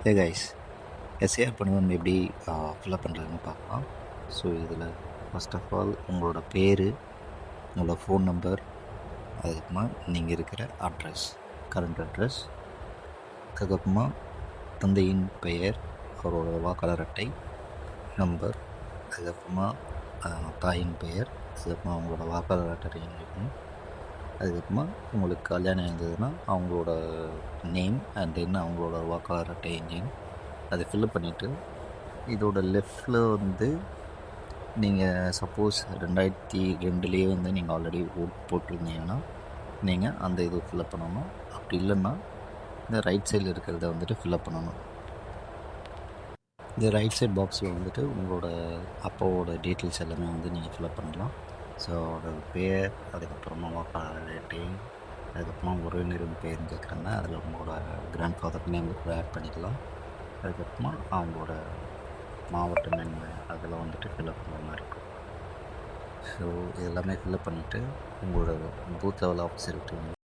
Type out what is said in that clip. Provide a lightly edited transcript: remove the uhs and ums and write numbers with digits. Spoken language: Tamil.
ஹே கைஸ், எஸ்ஏஆர் படிவம் எப்படி ஃபில்அப் பண்ணுறதுன்னு பார்க்கலாம். ஸோ இதில் ஃபர்ஸ்ட் ஆஃப் ஆல் உங்களோட பேர், உங்களோட ஃபோன் நம்பர், அதுக்கப்புறமா நீங்கள் இருக்கிற அட்ரஸ், கரண்ட் அட்ரஸ், அதுக்கப்புறமா தந்தையின் பெயர், அவரோட வாக்காளர் அட்டை நம்பர், அதுக்கப்புறமா தாயின் பெயர், அதுக்கப்புறமா அவங்களோட வாக்காளர் அட்டை இருக்கணும். அதுக்கப்புறமா உங்களுக்கு கல்யாணம் இருந்ததுன்னா அவங்களோட நேம் அண்ட் தென் அவங்களோட வாக்காளர் அட்டை நேம் அதை ஃபில்அப் பண்ணிவிட்டு, இதோட லெஃப்டில் வந்து நீங்கள் சப்போஸ் 2002 வந்து நீங்கள் ஆல்ரெடி ஓட் போட்டிருந்தீங்கன்னா நீங்கள் அந்த இது ஃபில்அப் பண்ணணும். அப்படி இல்லைன்னா இந்த ரைட் சைடில் இருக்கிறத வந்துட்டு ஃபில்அப் பண்ணணும். இந்த ரைட் சைட் பாக்ஸில் வந்துட்டு உங்களோட அப்பாவோட டீட்டெயில்ஸ் எல்லாமே வந்து நீங்கள் ஃபில்அப் பண்ணலாம். ஸோ அவரோட பேர், அதுக்கப்புறமா வாக்காளர் அட்டை, அதுக்கப்புறமா உறவினரின் பேர்னு கேட்குறாங்க, அதில் உங்களோட கிராண்ட் ஃபாதர் நேம் கூட ஆட் பண்ணிக்கலாம். அதுக்கப்புறமா அவங்களோட மாவட்டம் என்ன, அதில் வந்துட்டு ஃபில்அப் பண்ணுற மாதிரி இருக்கும். ஸோ இதெல்லாமே ஃபில்அப் பண்ணிவிட்டு உங்களோட பூத் லெவல் ஆஃபீஸர்கிட்ட